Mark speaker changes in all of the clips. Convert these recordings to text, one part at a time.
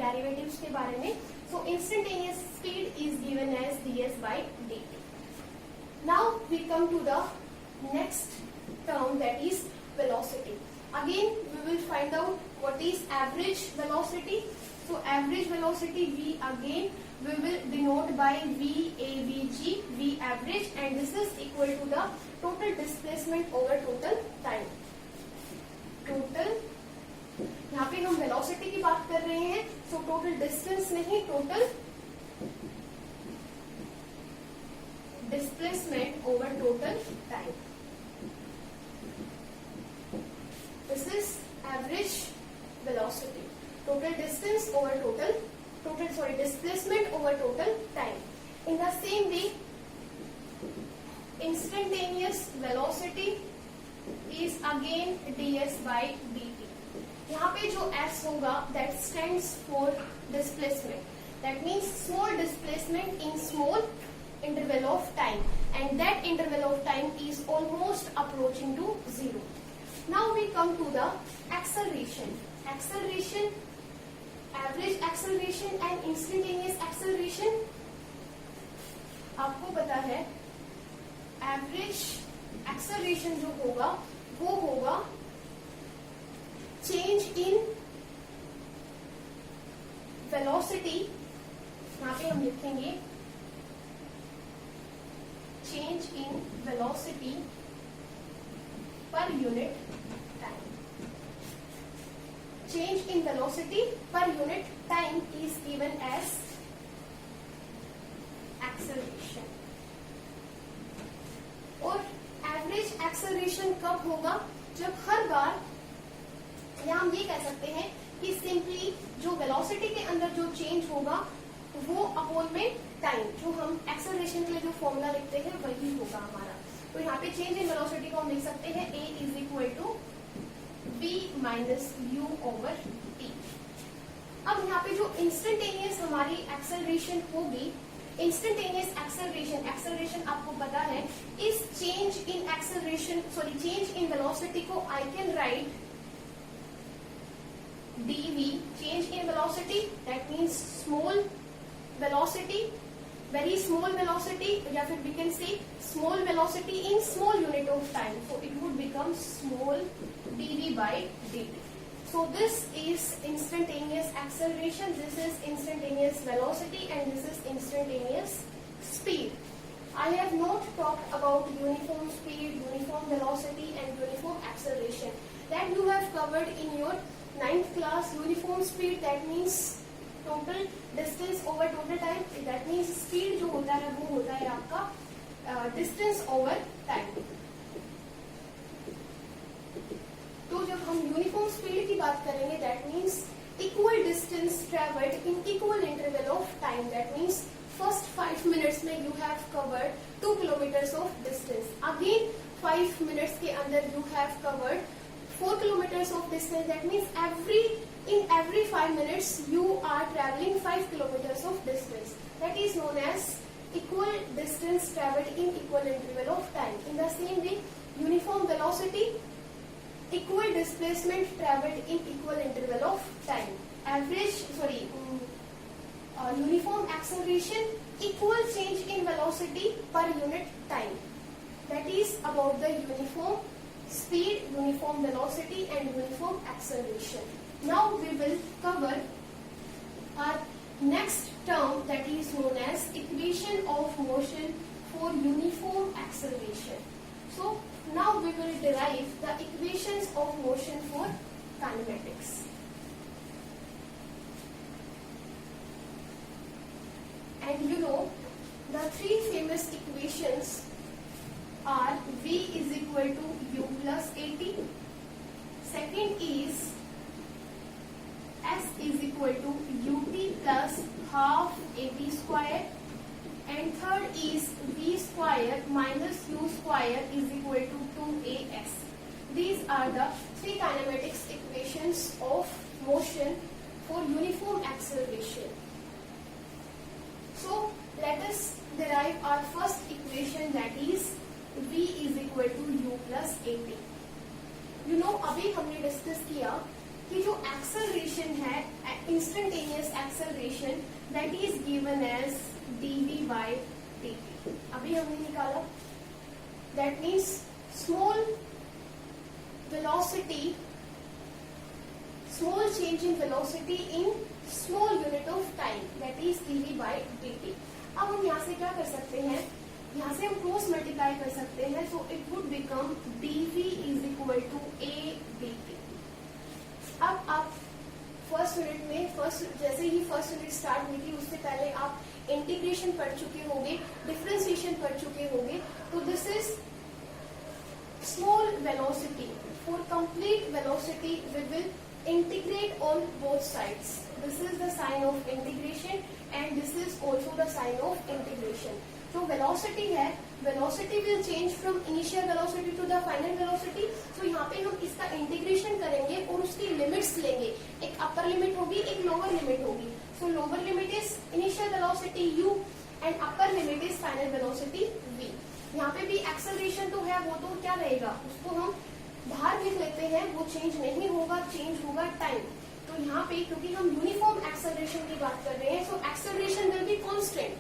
Speaker 1: Derivatives के बारे में. So instantaneous speed is given as ds by dt. Now we come to the next term, that is velocity. Again we will find out what is average velocity. So average velocity we will denote by VAVG, V average, and this is equal to the total displacement over total time. Total, यहाँ पे हम velocity की बात कर रहे हैं, so total distance नहीं, total displacement over total time. This is average velocity. Total distance over displacement over total time. In the same way, instantaneous velocity is again ds by dt. यहाँ पे जो s होगा, that stands for displacement. That means small displacement in small interval of time, and that interval of time is almost approaching to zero. Now we come to the acceleration. Acceleration, average acceleration and instantaneous acceleration. आपको पता है average acceleration जो होगा वो होगा change in velocity. यहाँ पे हम लिखेंगे change in velocity per unit time. Change in velocity per unit time is given as acceleration. और average acceleration कब होगा? जब हर बार, या हम ये कह सकते हैं कि simply जो velocity के अंदर जो change होगा वो अपॉन में टाइम, जो हम acceleration के लिए जो फॉर्मूला लिखते हैं वही होगा हमारा. तो यहाँ पे चेंज इन वेलोसिटी को हम लिख सकते हैं a is equal to b minus u over t. अब यहाँ पे जो इंस्टेंटेनियस हमारी एक्सेलरेशन होगी, इंस्टेंटेनियस एक्सेलरेशन आपको पता है, इस change in acceleration change in velocity को I can write dv, change in velocity, that means small velocity, very small velocity, या फिर we can say small velocity in small unit of time, so it would become small dv by dt. So this is instantaneous acceleration, this is instantaneous velocity, and this is instantaneous speed. I have not talked about uniform speed, uniform velocity and uniform acceleration. That you have covered in your 9th class. Uniform speed, that means total distance over total time. That means speed जो होता है वो होता है आपका distance over time. तो जब हम uniform speed की बात करेंगे, that means equal distance traveled in equal interval of time. That means first 5 minutes में you have covered 2 kilometers of distance. Again 5 minutes के अंदर you have covered 4 kilometers of distance. That means in every 5 minutes you are traveling 5 kilometers of distance. That is known as equal distance traveled in equal interval of time. In the same way, uniform velocity, equal displacement traveled in equal interval of time. Uniform acceleration, equal change in velocity per unit time. That is about the uniform speed, uniform velocity and uniform acceleration. Now we will cover our next term, that is known as equation of motion for uniform acceleration. So now we will derive the equations of motion for kinematics. And you know, the three famous equations are V is equal to U plus AT. Second is S is equal to UT plus half AT square. And third is V square minus U square is equal to 2AS. These are the three kinematics equations of motion for uniform acceleration. So let us derive our first equation, that is V is equal to U plus AT. You know, अभी हमने discuss किया कि जो acceleration है instantaneous acceleration that is given as dv by dt. अभी हमने निकाला, that means small velocity, small change in velocity in small unit of time, that is dv by dt. अब हम यहाँ से क्या कर सकते हैं, यहाँ से हम क्रॉस मल्टीप्लाई कर सकते हैं, so it would become dv is equal to a dt. अब आप फर्स्ट यूनिट में, जैसे ही फर्स्ट यूनिट स्टार्ट हुई थी उससे पहले आप इंटीग्रेशन पढ़ चुके होंगे, डिफरेंशिएशन पढ़ चुके होंगे. तो this is small velocity. For complete velocity we will integrate on both sides. This is the sign of integration and this is also the sign of integration. So velocity है, velocity will change from initial velocity to the final velocity. So यहाँ पे हम इसका integration करेंगे और उसकी limits लेंगे. एक अपर लिमिट होगी, एक लोअर लिमिट होगी. So lower limit is initial velocity u and upper limit is final velocity v. यहाँ पे भी एक्सेलरेशन तो है, वो तो क्या रहेगा, उसको हम बाहर लिख लेते हैं, वो चेंज नहीं होगा, चेंज होगा टाइम. तो यहाँ पे क्योंकि हम यूनिफॉर्म एक्सेलरेशन की बात कर रहे हैं, so acceleration will be constant,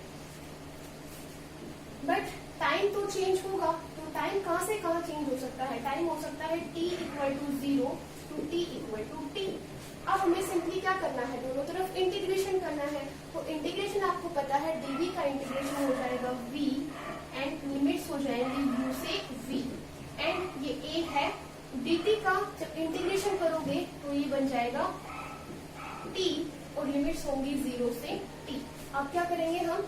Speaker 1: but time तो चेंज होगा. तो टाइम कहाँ से कहाँ चेंज हो सकता है, टाइम हो सकता है t equal to 0 to t equal to t. अब हमें सिंपली क्या करना है, दोनों तरफ इंटीग्रेशन करना है. तो इंटीग्रेशन आपको पता है, dv का इंटीग्रेशन हो जाएगा v एंड लिमिट्स हो जाएंगी u से v एंड ये a है. dt का जब इंटीग्रेशन करोगे तो ये बन जाएगा t और लिमिट्स होंगी 0 से t. अब क्या करेंगे, हम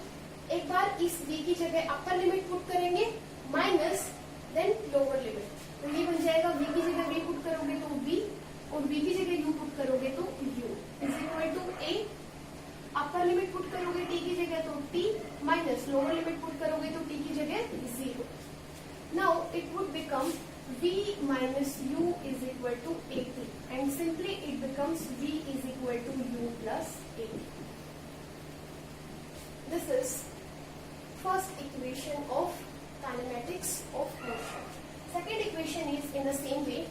Speaker 1: एक बार इस v की जगह अपर लिमिट पुट करेंगे माइनस देन लोअर लिमिट. तो ये बन जाएगा v की जगह v पुट करोगे तो v और v की जगह u पुट करोगे तो u is equal to a. Upper limit put करोगे t की जगह तो t minus lower limit put करोगे तो t की जगह 0. Now it would become v minus u is equal to at and simply it becomes v is equal to u plus at. This is first equation of kinematics of motion. Second equation is in the same way.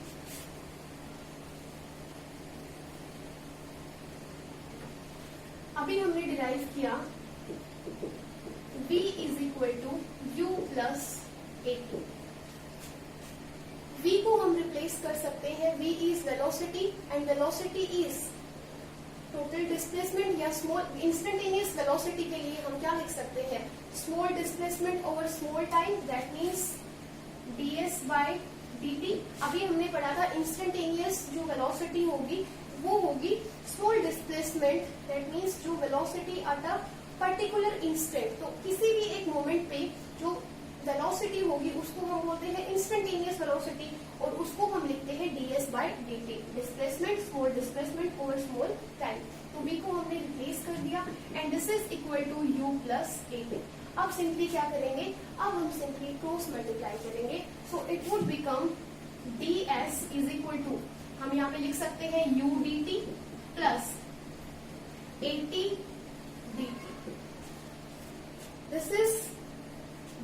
Speaker 1: अभी हमने derive किया v is equal to u plus at. v को हम replace कर सकते हैं, v is velocity and velocity is total displacement या small instantaneous velocity के लिए हम क्या लिख सकते हैं, small displacement over small time, that means ds by dt. अभी हमने पढ़ा था इंस्टेंटेनियस जो वेलोसिटी होगी वो होगी स्मॉल डिस्प्लेसमेंट, दैट मीन्स जो velocity at a particular instant. तो किसी भी एक मोमेंट पे जो वेलोसिटी होगी उसको हम बोलते हैं इंस्टेंटेनियस वेलोसिटी और उसको हम लिखते हैं ds by dt, displacement, small displacement over small time. तो v को हमने रिप्लेस कर दिया and this is equal to u plus at. अब सिंपली क्या करेंगे, अब हम सिंपली क्रॉस मल्टीप्लाई करेंगे. So it would become ds is equal to, हम यहाँ पे लिख सकते हैं u dt plus at dt. This is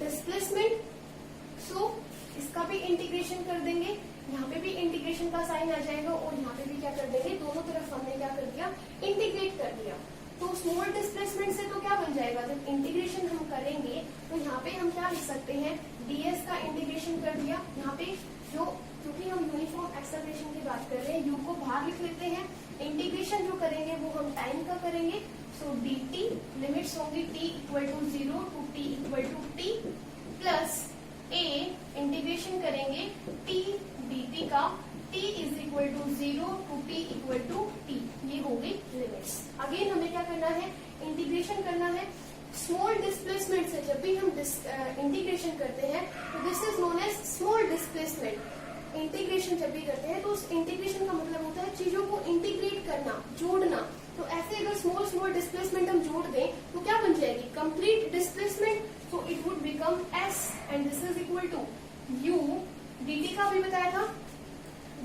Speaker 1: displacement. So इसका भी इंटीग्रेशन कर देंगे, यहाँ पे भी इंटीग्रेशन का साइन आ जाएगा और यहाँ पे भी क्या कर देंगे, दोनों तरफ हमने क्या कर दिया, इंटीग्रेट कर दिया. तो स्मॉल डिस्प्लेसमेंट से तो क्या बन जाएगा, जब इंटीग्रेशन हम करेंगे तो यहाँ पे हम क्या लिख सकते हैं, ds का इंटीग्रेशन कर दिया. यहाँ पे जो क्योंकि हम यूनिफॉर्म एक्सेलरेशन की बात कर रहे हैं, u को बाहर लिख लेते हैं. इंटीग्रेशन जो करेंगे वो हम टाइम का करेंगे. सो dt लिमिट्स होंगी t equal to 0 to t equal to t plus a integration करेंगे t dt का, t is equal to 0 to t equal to t. ये हो गई लिमिट्स. अगेन हमें क्या करना है, इंटीग्रेशन करना है. स्मॉल डिस्प्लेसमेंट से जब भी हम इंटीग्रेशन करते हैं तो this is known as small displacement. Integration जब भी करते हैं तो उस इंटीग्रेशन का मतलब होता है चीजों को इंटीग्रेट करना, जोड़ना. तो ऐसे अगर स्मॉल स्मॉल डिस्प्लेसमेंट हम जोड़ दें तो क्या बन जाएगी, complete displacement. So it would become s and this is equal to u. dt का भी बताया था,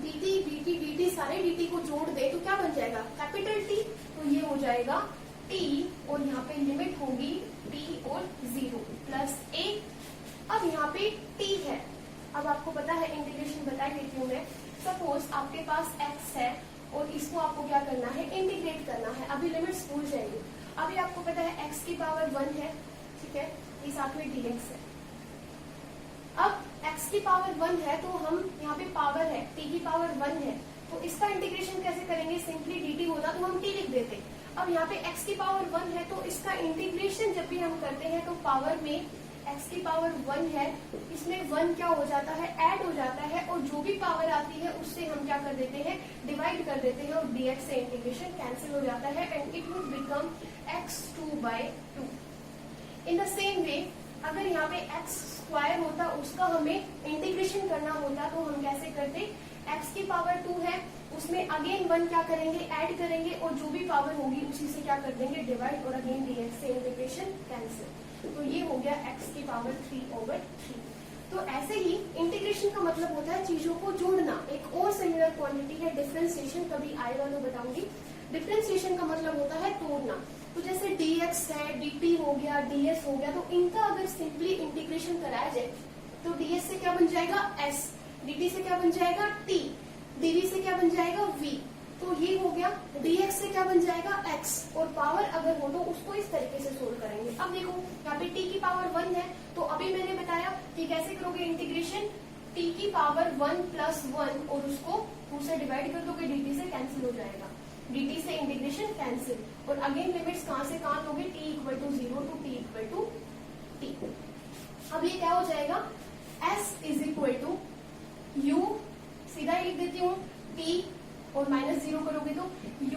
Speaker 1: dt सारे dt को जोड़ दे तो क्या बन जाएगा, कैपिटल T. तो ये हो जाएगा t और यहाँ पे लिमिट होगी t और 0 प्लस a. अब यहाँ पे t है. अब आपको पता है, इंटीग्रेशन बता देती हूँ मैं. सपोज आपके पास x है और इसको आपको क्या करना है, इंटीग्रेट करना है. अभी लिमिट्स भूल जाइए। अभी आपको पता है x की पावर 1 है, ठीक है, ये साथ में dx है। अब x की पावर 1 है तो हम यहाँ पे पावर है t की पावर 1 है, तो इसका इंटीग्रेशन कैसे करेंगे? सिंपली dt होता तो हम t लिख देते। अब यहाँ पे x की पावर 1 है तो इसका इंटीग्रेशन जब भी हम करते हैं तो पावर में x की पावर 1 है, इसमें 1 क्या हो जाता है? ऐड हो जाता है, और जो भी पावर आती है उससे हम क्या कर देते हैं? डिवाइड कर देते हैं, और dx से इंटीग्रेशन कैंसिल हो जाता है and it would become x2/2। In the same way अगर यहाँ पे x स्क्वायर होता, उसका हमें इंटीग्रेशन करना होता तो हम कैसे करते? x की पावर 2 है, उसमें अगेन 1 क्या करेंगे? ऐड करेंगे, और जो भी पावर होगी उसी से क्या कर देंगे? डिवाइड, और अगेन dx से इंटीग्रेशन कैंसिल। तो ये हो गया x की पावर 3/3। तो ऐसे ही इंटीग्रेशन का मतलब होता है चीजों को जोड़ना। एक और सिमिलर क्वांटिटी है डिफरेंशिएशन, कभी आएगा तो बताऊंगी। डिफरेंशिएशन का मतलब होता है तोड़ना। तो जैसे dx है, dt हो गया, ds हो गया, तो इनका अगर सिंपली इंटीग्रेशन कराया जाए तो ds से क्या बन जाएगा? s, dt से क्या बन जाएगा? t, dv से क्या बन जाएगा? v। तो ये हो गया। dx से क्या बन जाएगा? x, और पावर अगर हो तो उसको इस तरीके से सोल्व करेंगे। अब देखो यहाँ पे t की पावर 1 है, तो अभी मैंने बताया कि कैसे करोगे इंटीग्रेशन? t की पावर 1 + 1 और उसको 2 से डिवाइड कर दोगे, dt से कैंसिल हो जाएगा, dt से इंटीग्रेशन कैंसिल, और अगेन लिमिट्स कहां से कहां लोगे? t = 0 to t = t। अब ये क्या हो जाएगा? s = u, सीधा ही लिख देती हूँ, t और -0 करोगे तो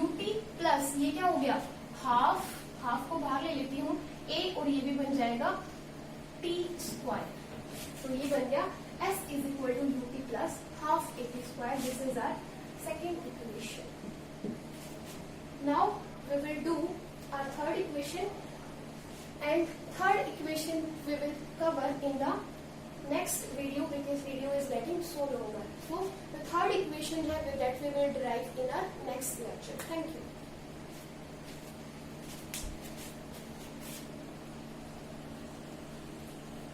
Speaker 1: ut प्लस ये क्या हो गया? हाफ को बाहर ले लेती हूँ a, और ये भी बन जाएगा t²। तो ये बन गया s = ut plus half at²। This is our second equation. Now we will do our third equation, and third equation we will cover in the next video because video is getting so longer. So the third equation that we will derive in our next lecture. Thank you.